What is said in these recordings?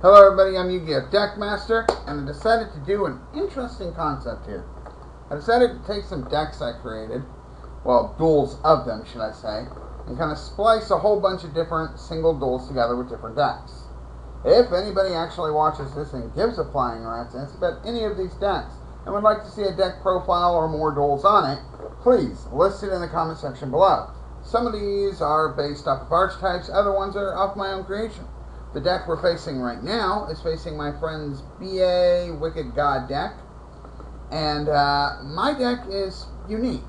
Hello everybody, I'm Yu-Gi-Oh! Deckmaster, and I decided to do an interesting concept here. I decided to take some decks I created, well, duels of them, should I say, and kind of splice a whole bunch of different single duels together with different decks. If anybody actually watches this and gives a flying rat's ass about any of these decks, and would like to see a deck profile or more duels on it, please list it in the comment section below. Some of these are based off of archetypes, other ones are off my own creation. The deck we're facing right now is facing my friend's BA Wicked God deck, and my deck is unique.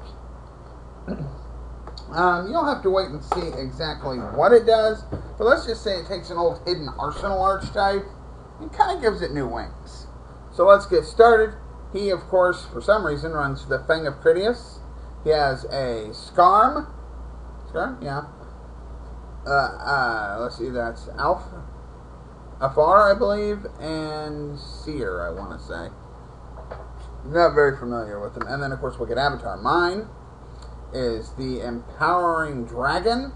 You'll have to wait and see exactly what it does, but let's just say it takes an old hidden arsenal archetype and kind of gives it new wings. So let's get started. He, of course, for some reason, runs the Fang of Critias. He has a Scarm, yeah. Let's see, that's Alpha. Afar, I believe, and Seer, I want to say. Not very familiar with them. And then, of course, Wicked Avatar. Mine is the Empowering Dragon,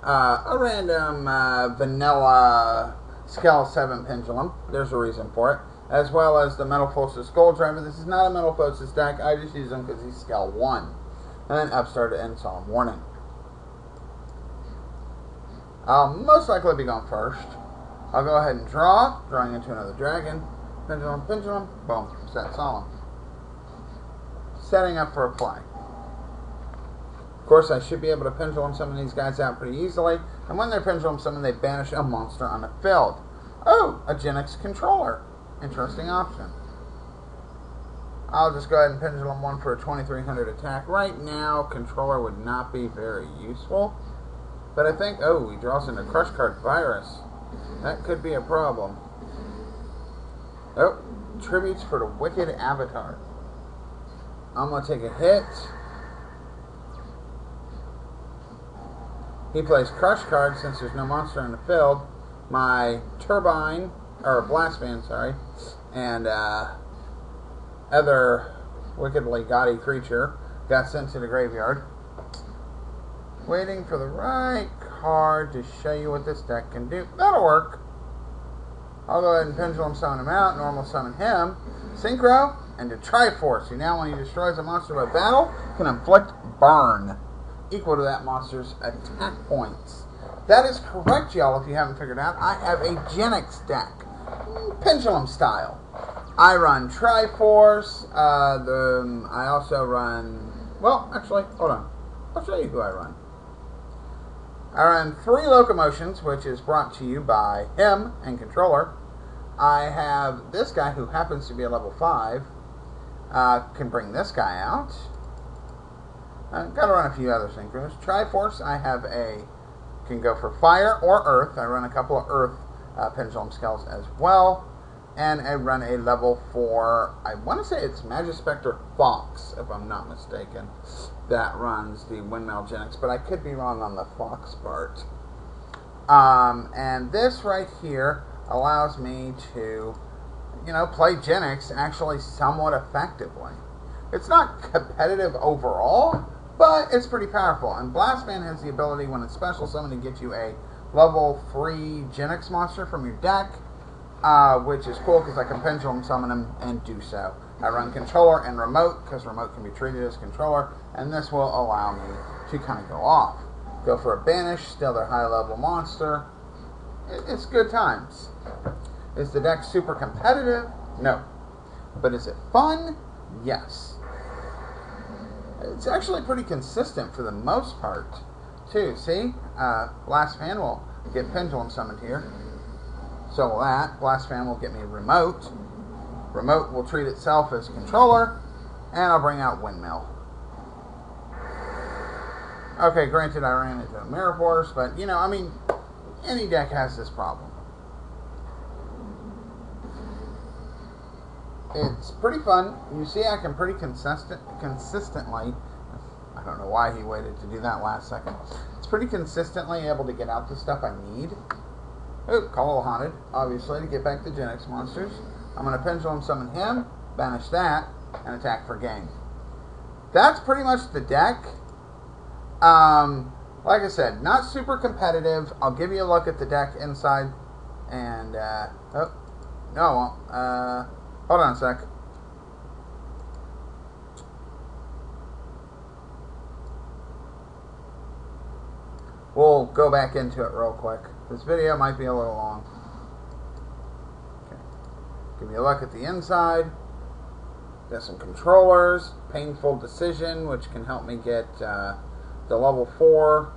a random vanilla Scale 7 Pendulum. There's a reason for it. As well as the Metamorphosis Gold Driver. This is not a Metamorphosis deck. I just use him because he's Scale 1. And then Upstart and Solemn Warning. I'll most likely be going first. I'll go ahead and drawing into another dragon. Pendulum, boom, set solemn. Setting up for a play. Of course, I should be able to pendulum summon these guys out pretty easily. And when they're pendulum summoned, they banish a monster on the field. Oh, a Genix controller. Interesting option. I'll just go ahead and pendulum one for a 2300 attack. Right now, controller would not be very useful. But I think, he draws into Crush Card Virus. That could be a problem. Oh, tributes for the Wicked Avatar. I'm going to take a hit. He plays Crush Card since there's no monster in the field. My Turbine, or Blast Band, sorry, and other wickedly gaudy creature got sent to the graveyard. Waiting for the right card to show you what this deck can do. That'll work. I'll go ahead and pendulum summon him out, normal summon him, synchro, and to Triforce, who now when he destroys a monster by battle, can inflict burn, equal to that monster's attack points. That is correct, y'all, if you haven't figured out. I have a Genix deck, pendulum style. I run Triforce, I also run, well, actually, hold on. I'll show you who I run. I run 3 Locomotions, which is brought to you by him and Controller. I have this guy who happens to be a level 5. Can bring this guy out. I've got to run a few other synchros. Triforce, I have can go for Fire or Earth. I run a couple of Earth Pendulum Skulls as well. And I run a level 4, I want to say it's Magispector Fox, if I'm not mistaken, that runs the Windmill Genix, but I could be wrong on the Fox part. And this right here allows me to, play Genix actually somewhat effectively. It's not competitive overall, but it's pretty powerful. And Blastman has the ability, when it's special summon, to get you a level 3 Genix monster from your deck. Which is cool because I can pendulum summon them and do so. I run controller and remote because remote can be treated as controller, and this will allow me to kind of go off. Go for a banish, steal their high level monster. It's good times. Is the deck super competitive? No. But is it fun? Yes. It's actually pretty consistent for the most part, too. See? Last fan will get pendulum summoned here. So will that. Blast Fan will get me Remote. Remote will treat itself as controller. And I'll bring out Windmill. Okay, granted I ran into a Mirror Force, but, any deck has this problem. It's pretty fun. You see I can pretty consistently, I don't know why he waited to do that last second. It's pretty consistently able to get out the stuff I need. Ooh, Call of the Haunted, obviously, to get back to Genix monsters. I'm going to pendulum summon him, banish that, and attack for game. That's pretty much the deck. Like I said, not super competitive. I'll give you a look at the deck inside And, oh, no, I won't. Hold on a sec. We'll go back into it real quick. This video might be a little long. Okay. Give you a look at the inside. Got some controllers. Painful Decision, which can help me get the level 4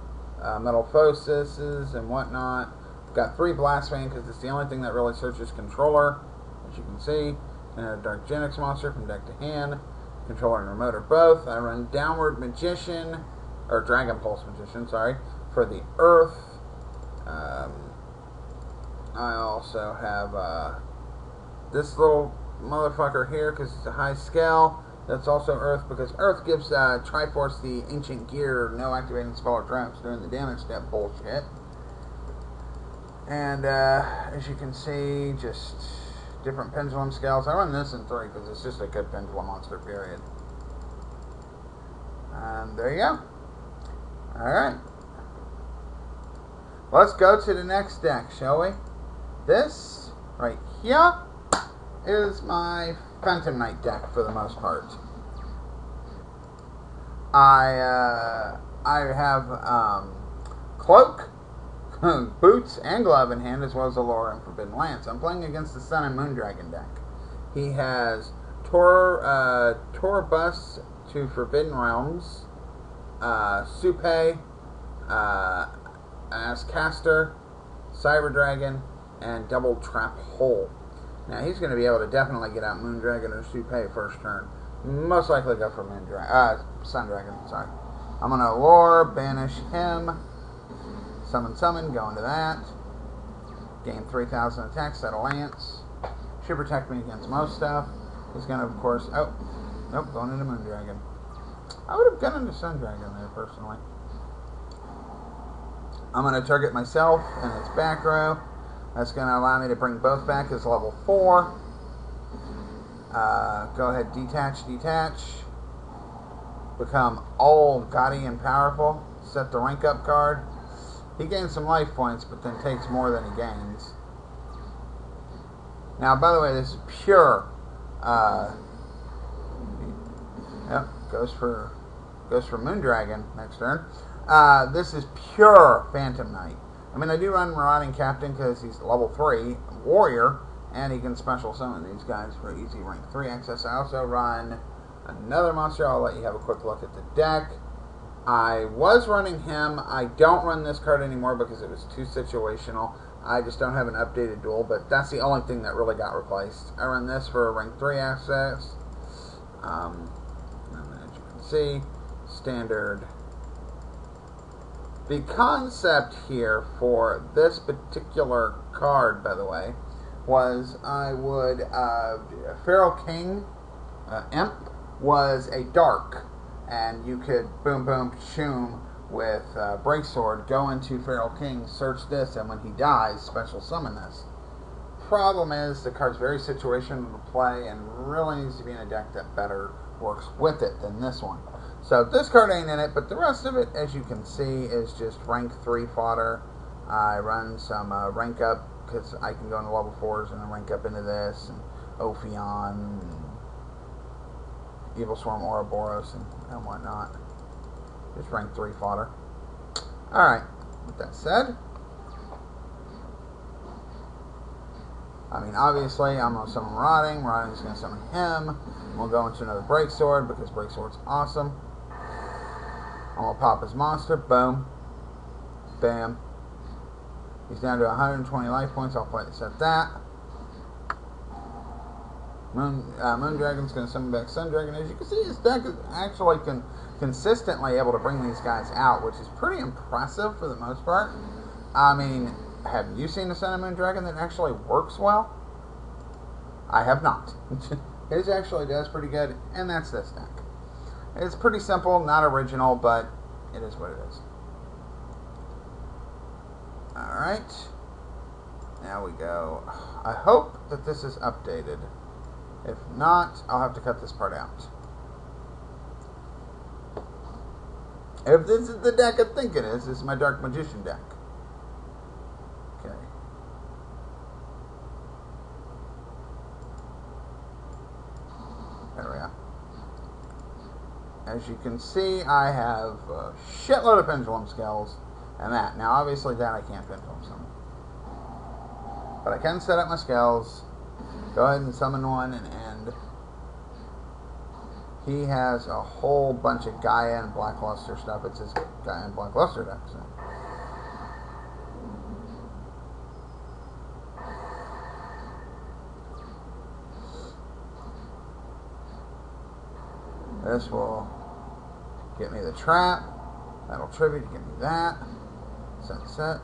metal focuses and whatnot. Got 3 blast fan because it's the only thing that really searches controller, as you can see. And a Dark Genix monster from deck to hand. Controller and remote are both. I run Downward Magician, or Dragon Pulse Magician, sorry, for the Earth. I also have this little motherfucker here because it's a high scale. That's also Earth because Earth gives Triforce the Ancient Gear, no activating spell or traps during the damage step bullshit. And as you can see, just different pendulum scales. I run this in 3 because it's just a good pendulum monster, period. And there you go. Alright. Let's go to the next deck, shall we? This, right here, is my Phantom Knight deck for the most part. I have Cloak, Boots, and Glove in hand, as well as Allure and Forbidden Lance. I'm playing against the Sun and Moon Dragon deck. He has Torabus to Forbidden Realms, Supe, as Caster, Cyber Dragon, and Double Trap Hole. Now he's going to be able to definitely get out Moon Dragon or Supe first turn. Most likely go for Sun Dragon. Sorry. I'm going to Allure, banish him, summon, go into that. Gain 3,000 attacks, set a Lance. Should protect me against most stuff. He's going to, of course, oh, nope, going into Moon Dragon. I would have gone into Sun Dragon there, personally. I'm going to target myself and its back row. That's going to allow me to bring both back as level 4. Go ahead, detach. Become all gaudy and powerful. Set the rank up card. He gains some life points, but then takes more than he gains. Now, by the way, this is pure. Yep, goes for Moon Dragon next turn. This is pure Phantom Knight. I mean, I do run Marauding Captain because he's level 3 warrior, and he can special summon these guys for easy rank 3 access. I also run another monster. I'll let you have a quick look at the deck. I was running him. I don't run this card anymore because it was too situational. I just don't have an updated duel, but that's the only thing that really got replaced. I run this for rank 3 access. And as you can see, standard. The concept here for this particular card, by the way, was I would, Feral King Imp was a dark, and you could boom, boom, shoom with Breaksword, go into Feral King, search this, and when he dies, special summon this. Problem is, the card's very situational to play, and really needs to be in a deck that better works with it than this one. So this card ain't in it, but the rest of it, as you can see, is just rank 3 fodder. I run some rank up, because I can go into level 4s and then rank up into this, and Ophion, and Evil Swarm Ouroboros, and whatnot. Just rank 3 fodder. Alright, with that said, I mean, obviously, I'm going to summon Marauding. Marauding's going to summon him. We'll go into another Breaksword because Breaksword's awesome. I'm going to pop his monster. Boom. Bam. He's down to 120 life points. I'll play to set that. Moon Dragon's going to summon back Sun Dragon. As you can see, his deck is actually consistently able to bring these guys out, which is pretty impressive for the most part. I mean, have you seen a Sun and Moon Dragon that actually works well? I have not. His actually does pretty good, and that's this deck. It's pretty simple, not original, but it is what it is. Alright. Now we go. I hope that this is updated. If not, I'll have to cut this part out. If this is the deck I think it is, this is my Dark Magician deck. Okay. as you can see, I have a shitload of pendulum skills and that. Now, obviously, that I can't pendulum summon. But I can set up my skills, go ahead and summon one, and he has a whole bunch of Gaia and Blackluster stuff. It's his Gaia and Blackluster deck. So. This will get me the trap. That'll tribute to give me that. Set.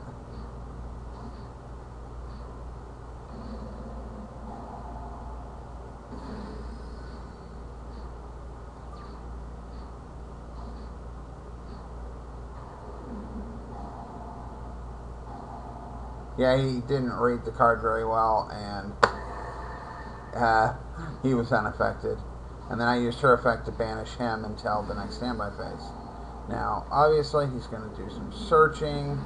Yeah, he didn't read the card very well, and he was unaffected. And then I used her effect to banish him until the next standby phase. Now, obviously, he's going to do some searching,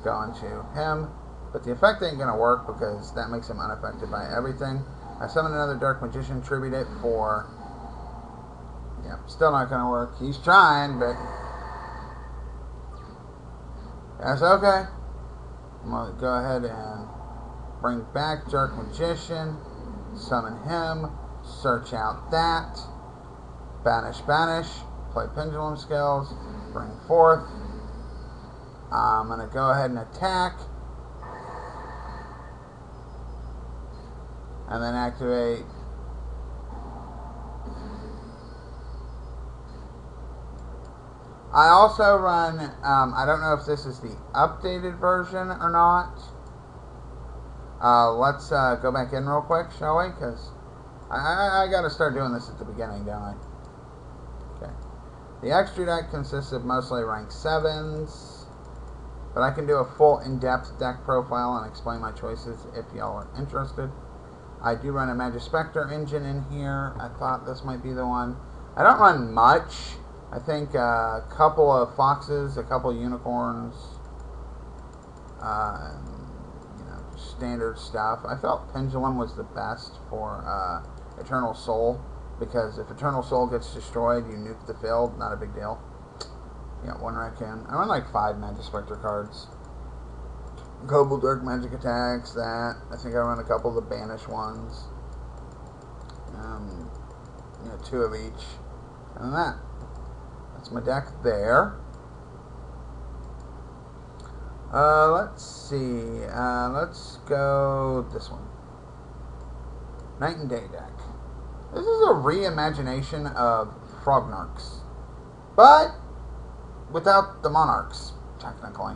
going to him, but the effect ain't going to work because that makes him unaffected by everything. I summon another Dark Magician, tribute it for... Yeah, still not going to work. He's trying, but... That's okay. I'm going to go ahead and bring back Dark Magician, summon him, search out that, banish, play pendulum skills, bring forth. I'm going to go ahead and attack, and then activate. I also run, I don't know if this is the updated version or not. Let's go back in real quick, shall we? Because I got to start doing this at the beginning, don't I? Okay. The extra deck consists of mostly rank 7s, but I can do a full in-depth deck profile and explain my choices if y'all are interested. I do run a Magispector engine in here. I thought this might be the one. I don't run much. I think a couple of foxes, a couple of unicorns, you know, standard stuff. I felt Pendulum was the best for Eternal Soul, because if Eternal Soul gets destroyed, you nuke the field, not a big deal. You got one raccoon. I run like 5 Magispector cards. Couple Dark Magic attacks, that. I think I run a couple of the Banish ones. You know, 2 of each. And that. That's my deck there. Let's see. Let's go this one. Night and Day deck. This is a reimagination of Frognarchs, but without the Monarchs, technically.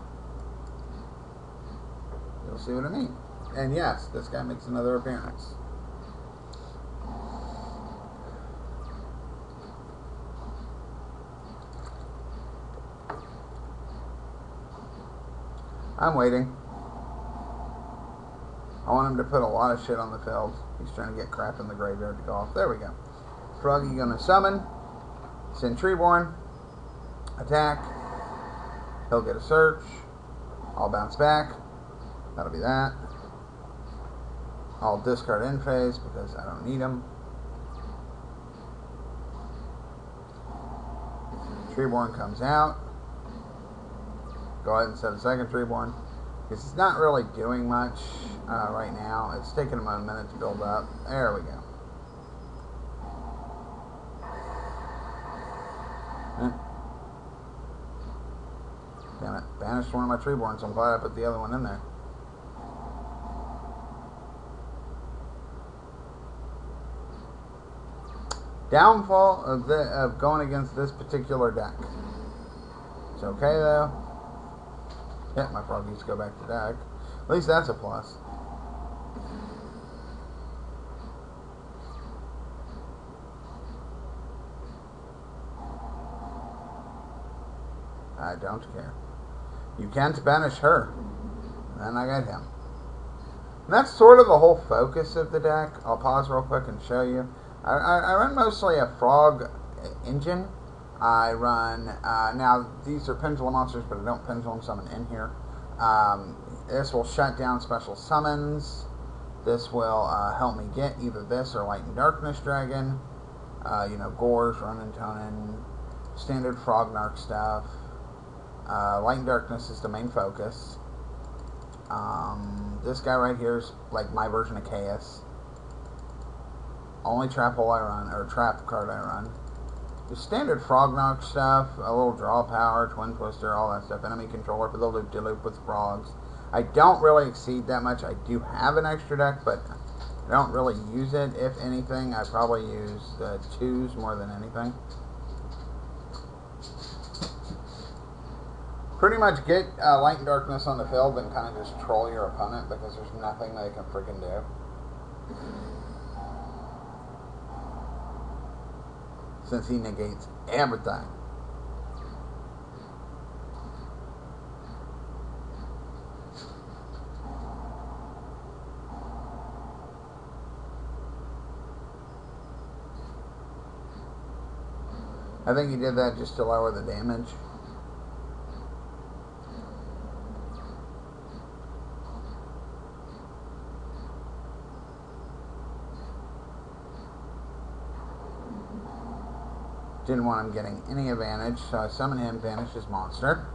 You'll see what I mean. And yes, this guy makes another appearance. I'm waiting. I want him to put a lot of shit on the field. He's trying to get crap in the graveyard to go off. There we go. Froggy gonna summon. Send Treeborn. Attack. He'll get a search. I'll bounce back. That'll be that. I'll discard end phase because I don't need him. Treeborn comes out. Go ahead and set a second Treeborn, because it's not really doing much right now. It's taking him a minute to build up. There we go. Damn it. Banished one of my Treeborns, so I'm glad I put the other one in there. Downfall of going against this particular deck. It's okay though. Yeah, my frog needs to go back to deck. At least that's a plus. I don't care. You can't banish her. And then I got him. And that's sort of the whole focus of the deck. I'll pause real quick and show you. I run mostly a frog engine. I run, now these are pendulum monsters, but I don't pendulum summon in here. This will shut down special summons. This will help me get either this or Light and Darkness Dragon. You know, Gores, Ronin, Tonin, standard Frognark stuff. Light and Darkness is the main focus. This guy right here is like my version of Chaos. Only trap hole I run, or trap card I run. The standard Frognark stuff, a little draw power, Twin Twister, all that stuff. Enemy controller for the loop-de-loop with frogs. I don't really exceed that much. I do have an extra deck, but I don't really use it. If anything, I probably use the 2s more than anything. Pretty much get Light and Darkness on the field and kind of just troll your opponent because there's nothing they can freaking do. Since he negates everything. I think he did that just to lower the damage. Didn't want him getting any advantage, so I summon him, banish his monster.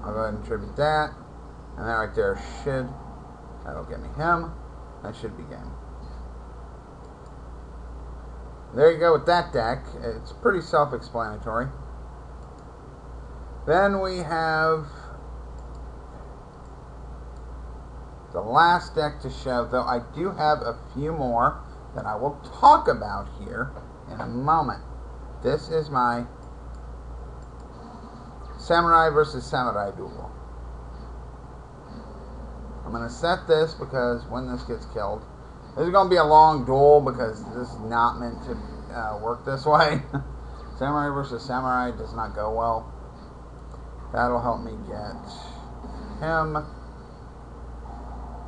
I'll go ahead and tribute that. And that right there should, that'll get me him. That should be game. There you go with that deck. It's pretty self-explanatory. Then we have the last deck to show, though I do have a few more that I will talk about here in a moment. This is my Samurai versus Samurai duel. I'm going to set this because when this gets killed, this is going to be a long duel because this is not meant to work this way. Samurai versus Samurai does not go well. That'll help me get him.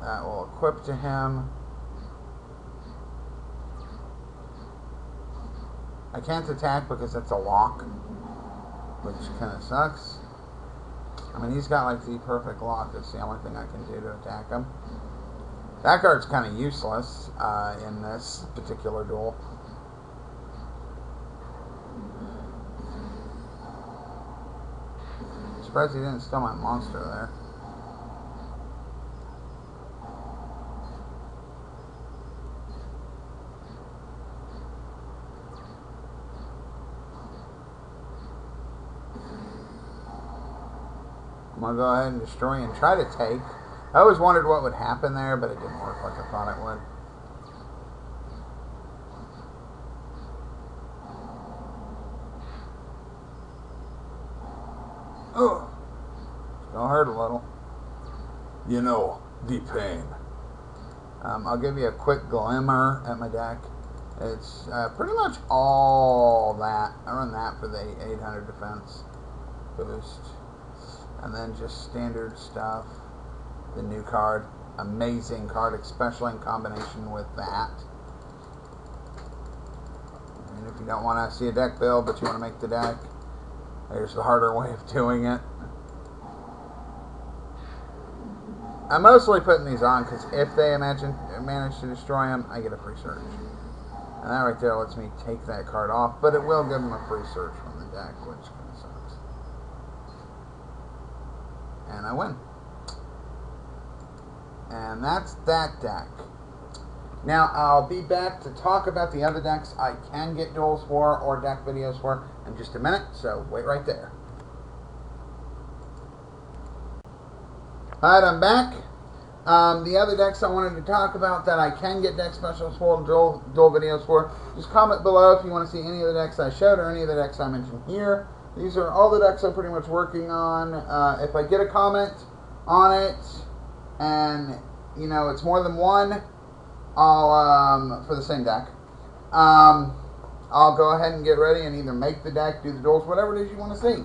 That will equip to him. I can't attack because it's a lock, which kind of sucks. I mean, he's got like the perfect lock. That's the only thing I can do to attack him. That card's kind of useless in this particular duel. Surprised he didn't steal my monster there. I'm going to go ahead and destroy and try to take. I always wondered what would happen there, but it didn't work like I thought it would. Oh, it's going to hurt a little. You know, the pain. I'll give you a quick glimmer at my deck. It's pretty much all that. I run that for the 800 defense boost. And then just standard stuff. The new card. Amazing card, especially in combination with that. And if you don't want to see a deck build, but you want to make the deck, there's the harder way of doing it. I'm mostly putting these on because if they manage to destroy them, I get a free search. And that right there lets me take that card off, but it will give them a free search from the deck, which kind of sucks. And I win. And that's that deck. Now, I'll be back to talk about the other decks I can get duels for or deck videos for in just a minute, so wait right there. Alright, I'm back. The other decks I wanted to talk about that I can get deck specials for and duel videos for, just comment below if you want to see any of the decks I showed or any of the decks I mentioned here. These are all the decks I'm pretty much working on. If I get a comment on it, and you know it's more than one, I'll for the same deck, I'll go ahead and get ready and either make the deck, do the duels, whatever it is you want to see.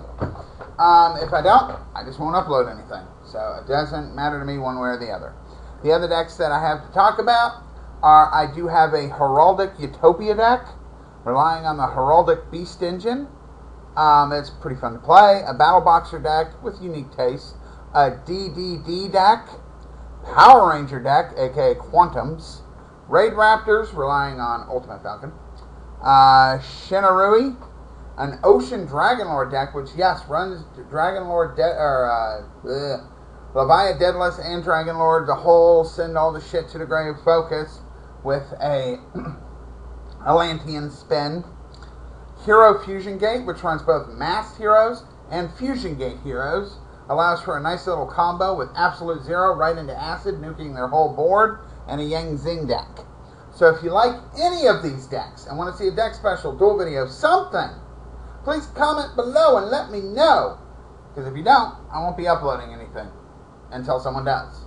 If I don't, I just won't upload anything. So it doesn't matter to me one way or the other. The other decks that I have to talk about are, I do have a Heraldic Utopia deck, relying on the Heraldic Beast engine. It's pretty fun to play. A Battle Boxer deck with unique tastes. A DDD deck. Power Ranger deck, aka Quantums. Raid Raptors, relying on Ultimate Falcon. Shinarui, an Ocean Dragonlord deck, which, yes, runs Dragonlord, Leviathan Deadless and Dragonlord, the whole send all the shit to the grave focus with a Atlantean spin. Hero Fusion Gate, which runs both Masked Heroes and Fusion Gate Heroes, allows for a nice little combo with Absolute Zero right into Acid, nuking their whole board, and a Yang Zing deck. So if you like any of these decks and want to see a deck special, duel video, something, please comment below and let me know. Because if you don't, I won't be uploading anything until someone does.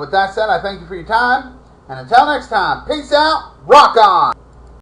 With that said, I thank you for your time. And until next time, peace out, rock on!